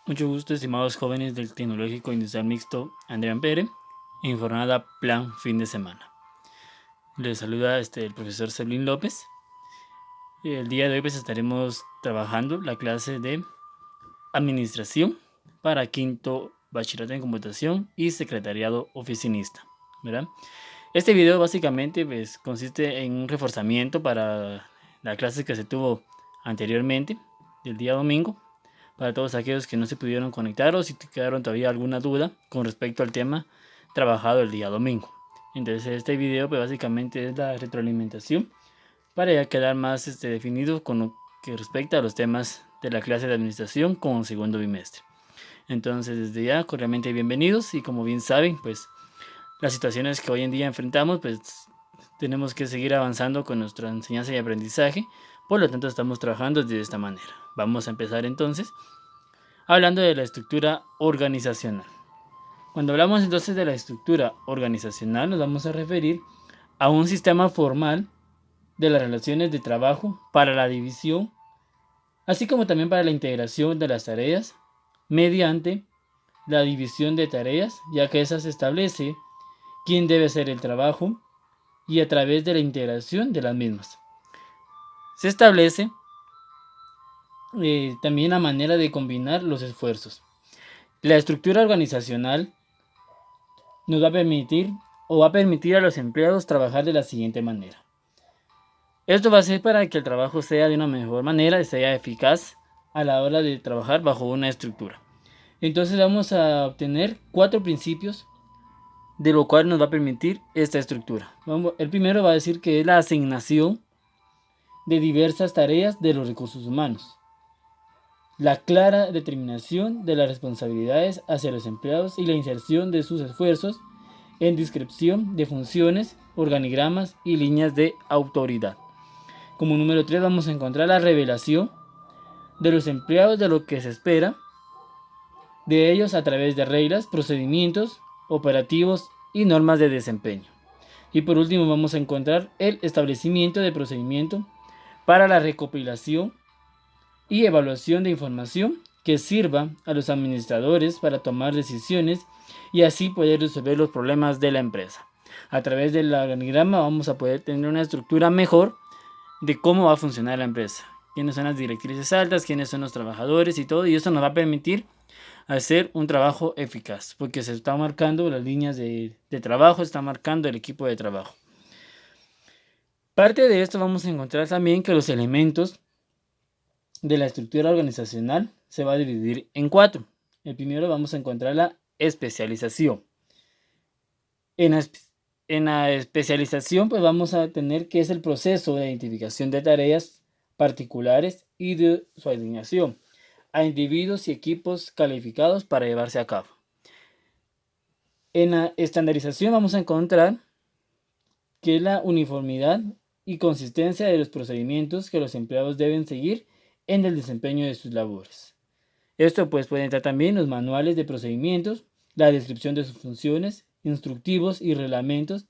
Mucho gusto, estimados jóvenes del Tecnológico Industrial Mixto Andrea Pérez, en jornada Plan Fin de Semana. Les saluda el profesor Celín López. El día de hoy pues estaremos trabajando la clase de Administración para quinto Bachillerato en Computación y Secretariado Oficinista, ¿verdad? Este video básicamente pues, consiste en un reforzamiento para la clase que se tuvo anteriormente, del día domingo, para todos aquellos que no se pudieron conectar o si te quedaron todavía alguna duda con respecto al tema trabajado el día domingo. Entonces este video pues básicamente es la retroalimentación para ya quedar más definido con lo que respecta a los temas de la clase de administración con segundo bimestre. Entonces desde ya cordialmente bienvenidos y como bien saben pues las situaciones que hoy en día enfrentamos pues tenemos que seguir avanzando con nuestra enseñanza y aprendizaje, por lo tanto estamos trabajando de esta manera. Vamos a empezar entonces hablando de la estructura organizacional. Cuando hablamos entonces de la estructura organizacional, nos vamos a referir a un sistema formal de las relaciones de trabajo para la división, así como también para la integración de las tareas mediante la división de tareas, ya que esa se establece quién debe hacer el trabajo y a través de la integración de las mismas. Se establece también la manera de combinar los esfuerzos. La estructura organizacional nos va a permitir o va a permitir a los empleados trabajar de la siguiente manera. Esto va a ser para que el trabajo sea de una mejor manera y sea eficaz a la hora de trabajar bajo una estructura. Entonces vamos a obtener 4 principios de lo cual nos va a permitir esta estructura. El primero va a decir que es la asignación de diversas tareas de los recursos humanos. La clara determinación de las responsabilidades hacia los empleados y la inserción de sus esfuerzos en descripción de funciones, organigramas y líneas de autoridad. Como número 3 vamos a encontrar la revelación de los empleados de lo que se espera de ellos a través de reglas, procedimientos, operativos y normas de desempeño. Y por último vamos a encontrar el establecimiento de procedimiento para la recopilación y evaluación de información que sirva a los administradores para tomar decisiones y así poder resolver los problemas de la empresa. A través del organigrama vamos a poder tener una estructura mejor de cómo va a funcionar la empresa, quiénes son las directrices altas, quiénes son los trabajadores y todo, y eso nos va a permitir hacer un trabajo eficaz, porque se están marcando las líneas de trabajo, se está marcando el equipo de trabajo. Parte de esto vamos a encontrar también que los elementos de la estructura organizacional se va a dividir en 4. El primero vamos a encontrar la especialización. En la especialización pues vamos a tener que es el proceso de identificación de tareas particulares y de su alineación a individuos y equipos calificados para llevarse a cabo. En la estandarización vamos a encontrar que es la uniformidad y consistencia de los procedimientos que los empleados deben seguir en el desempeño de sus labores. Esto pues puede entrar también los manuales de procedimientos, la descripción de sus funciones, instructivos y reglamentos,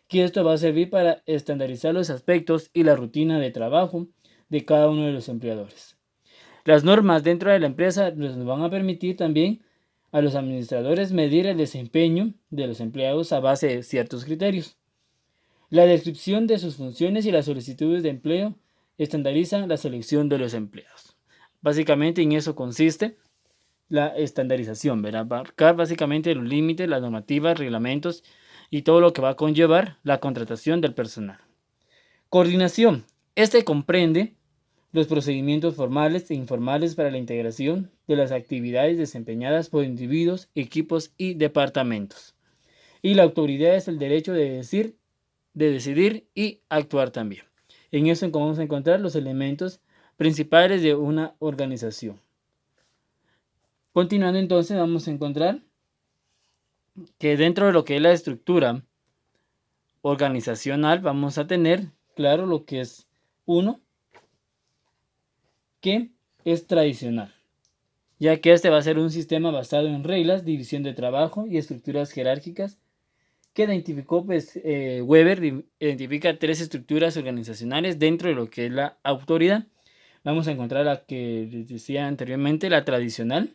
que esto va a servir para estandarizar los aspectos y la rutina de trabajo de cada uno de los empleadores. Las normas dentro de la empresa nos van a permitir también a los administradores medir el desempeño de los empleados a base de ciertos criterios. La descripción de sus funciones y las solicitudes de empleo estandarizan la selección de los empleados. Básicamente en eso consiste la estandarización, ¿verdad? Abarcar básicamente los límites, las normativas, reglamentos y todo lo que va a conllevar la contratación del personal. Coordinación. Este comprende los procedimientos formales e informales para la integración de las actividades desempeñadas por individuos, equipos y departamentos. Y la autoridad es el derecho de decidir y actuar también. En eso vamos a encontrar los elementos principales de una organización. Continuando entonces vamos a encontrar que dentro de lo que es la estructura organizacional vamos a tener claro lo que es uno, que es tradicional, ya que este va a ser un sistema basado en reglas, división de trabajo y estructuras jerárquicas que identificó Weber identifica 3 estructuras organizacionales dentro de lo que es la autoridad. Vamos a encontrar la que les decía anteriormente, la tradicional,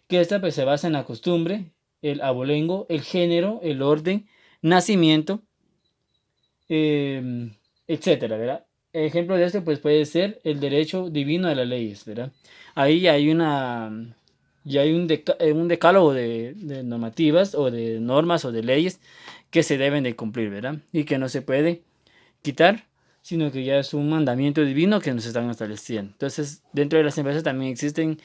que esta pues se basa en la costumbre, el abolengo, el género, el orden, nacimiento, etcétera, ¿verdad? Ejemplo de este pues puede ser el derecho divino de las leyes, ¿verdad? Ahí ya hay un decálogo de normativas o de normas o de leyes que se deben de cumplir, ¿verdad? Y que no se puede quitar, sino que ya es un mandamiento divino que nos están estableciendo. Entonces, dentro de las empresas también existen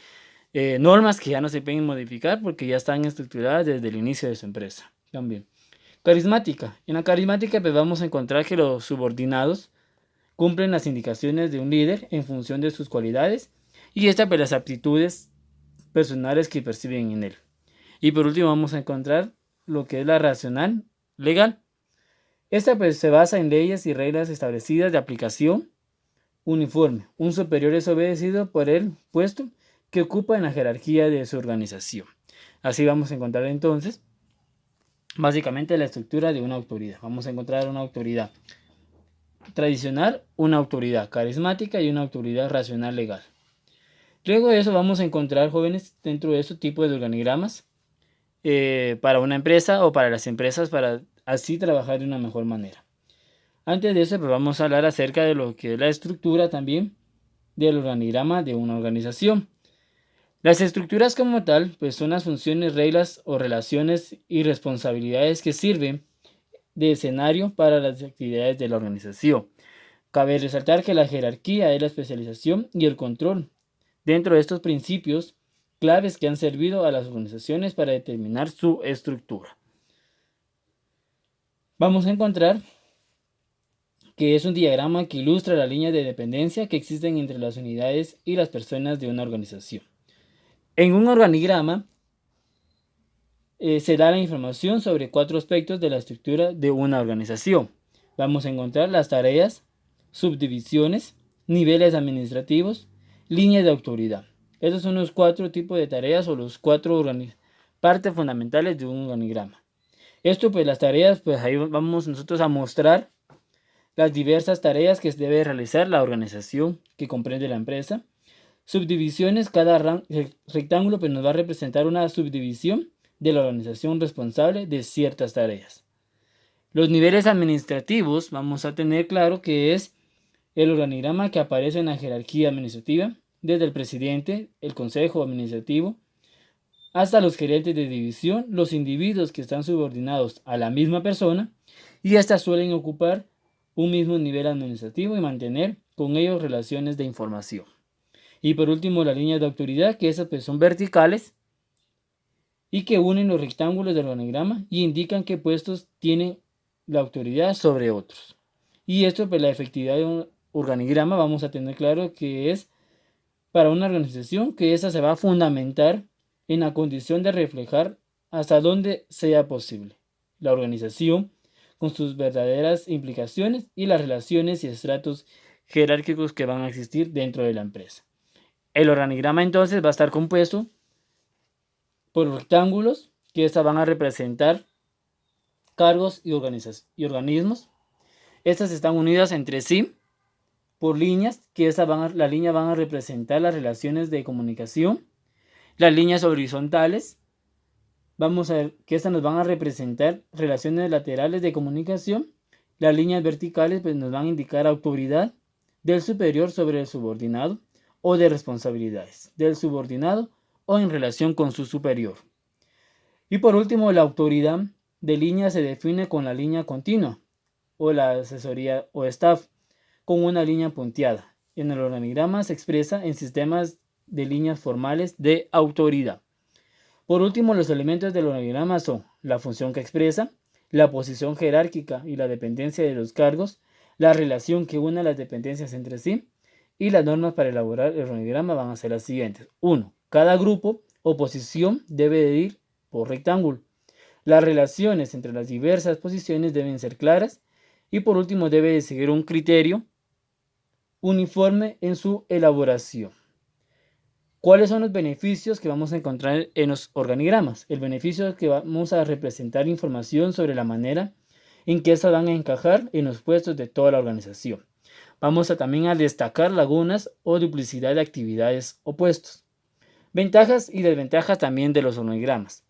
normas que ya no se pueden modificar porque ya están estructuradas desde el inicio de su empresa. También. Carismática. En la carismática pues vamos a encontrar que los subordinados cumplen las indicaciones de un líder en función de sus cualidades y esta pues las aptitudes personales que perciben en él. Y por último vamos a encontrar lo que es la racional legal. Esta pues se basa en leyes y reglas establecidas de aplicación uniforme. Un superior es obedecido por el puesto que ocupa en la jerarquía de su organización. Así vamos a encontrar entonces básicamente la estructura de una autoridad. Vamos a encontrar una autoridad tradicional, una autoridad carismática y una autoridad racional legal. Luego de eso vamos a encontrar, jóvenes, dentro de estos tipos de organigramas para una empresa o para las empresas para así trabajar de una mejor manera. Antes de eso pues vamos a hablar acerca de lo que es la estructura también del organigrama de una organización. Las estructuras como tal pues son las funciones, reglas o relaciones y responsabilidades que sirven de escenario para las actividades de la organización. Cabe resaltar que la jerarquía es la especialización y el control dentro de estos principios claves que han servido a las organizaciones para determinar su estructura. Vamos a encontrar que es un diagrama que ilustra la línea de dependencia que existen entre las unidades y las personas de una organización. En un organigrama se da la información sobre 4 aspectos de la estructura de una organización. Vamos a encontrar las tareas, subdivisiones, niveles administrativos, líneas de autoridad. Esos son los 4 tipos de tareas o los 4 partes fundamentales de un organigrama. Esto pues las tareas, pues ahí vamos nosotros a mostrar las diversas tareas que debe realizar la organización que comprende la empresa. Subdivisiones, cada rectángulo pues nos va a representar una subdivisión de la organización responsable de ciertas tareas. Los niveles administrativos vamos a tener claro que es el organigrama que aparece en la jerarquía administrativa, desde el presidente, el consejo administrativo, hasta los gerentes de división, los individuos que están subordinados a la misma persona y hasta suelen ocupar un mismo nivel administrativo y mantener con ellos relaciones de información. Y por último, las líneas de autoridad, que esas pues son verticales y que unen los rectángulos del organigrama y indican qué puestos tienen la autoridad sobre otros. Y esto, pues la efectividad de un organigrama, vamos a tener claro que es para una organización que esa se va a fundamentar en la condición de reflejar hasta donde sea posible la organización con sus verdaderas implicaciones y las relaciones y estratos jerárquicos que van a existir dentro de la empresa. El organigrama entonces va a estar compuesto por rectángulos que van a representar cargos y organismos. Estas están unidas entre sí por líneas que las líneas van a representar las relaciones de comunicación. Las líneas horizontales, vamos a ver que estas nos van a representar relaciones laterales de comunicación. Las líneas verticales pues nos van a indicar autoridad del superior sobre el subordinado o de responsabilidades del subordinado o en relación con su superior. Y por último, la autoridad de línea se define con la línea continua o la asesoría o staff con una línea punteada. En el organigrama se expresa en sistemas de líneas formales de autoridad. Por último, los elementos del organigrama son la función que expresa, la posición jerárquica y la dependencia de los cargos, la relación que une las dependencias entre sí y las normas para elaborar el organigrama van a ser las siguientes. 1. Cada grupo o posición debe de ir por rectángulo. Las relaciones entre las diversas posiciones deben ser claras y por último debe de seguir un criterio uniforme en su elaboración. ¿Cuáles son los beneficios que vamos a encontrar en los organigramas? El beneficio es que vamos a representar información sobre la manera en que esas van a encajar en los puestos de toda la organización. Vamos a también a destacar lagunas o duplicidad de actividades o puestos. Ventajas y desventajas también de los organigramas.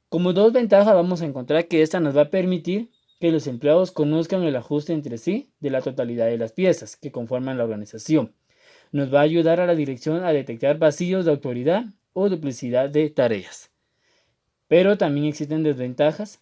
Como dos ventajas vamos a encontrar que esta nos va a permitir que los empleados conozcan el ajuste entre sí de la totalidad de las piezas que conforman la organización. Nos va a ayudar a la dirección a detectar vacíos de autoridad o duplicidad de tareas. Pero también existen desventajas,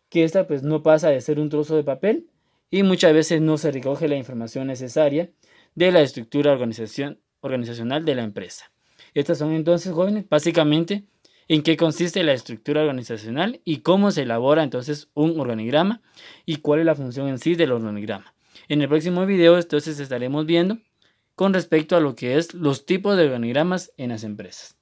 que esta pues no pasa de ser un trozo de papel y muchas veces no se recoge la información necesaria de la estructura organizacional de la empresa. Estas son entonces, jóvenes, básicamente en qué consiste la estructura organizacional y cómo se elabora entonces un organigrama y cuál es la función en sí del organigrama. En el próximo video entonces estaremos viendo con respecto a lo que es los tipos de organigramas en las empresas.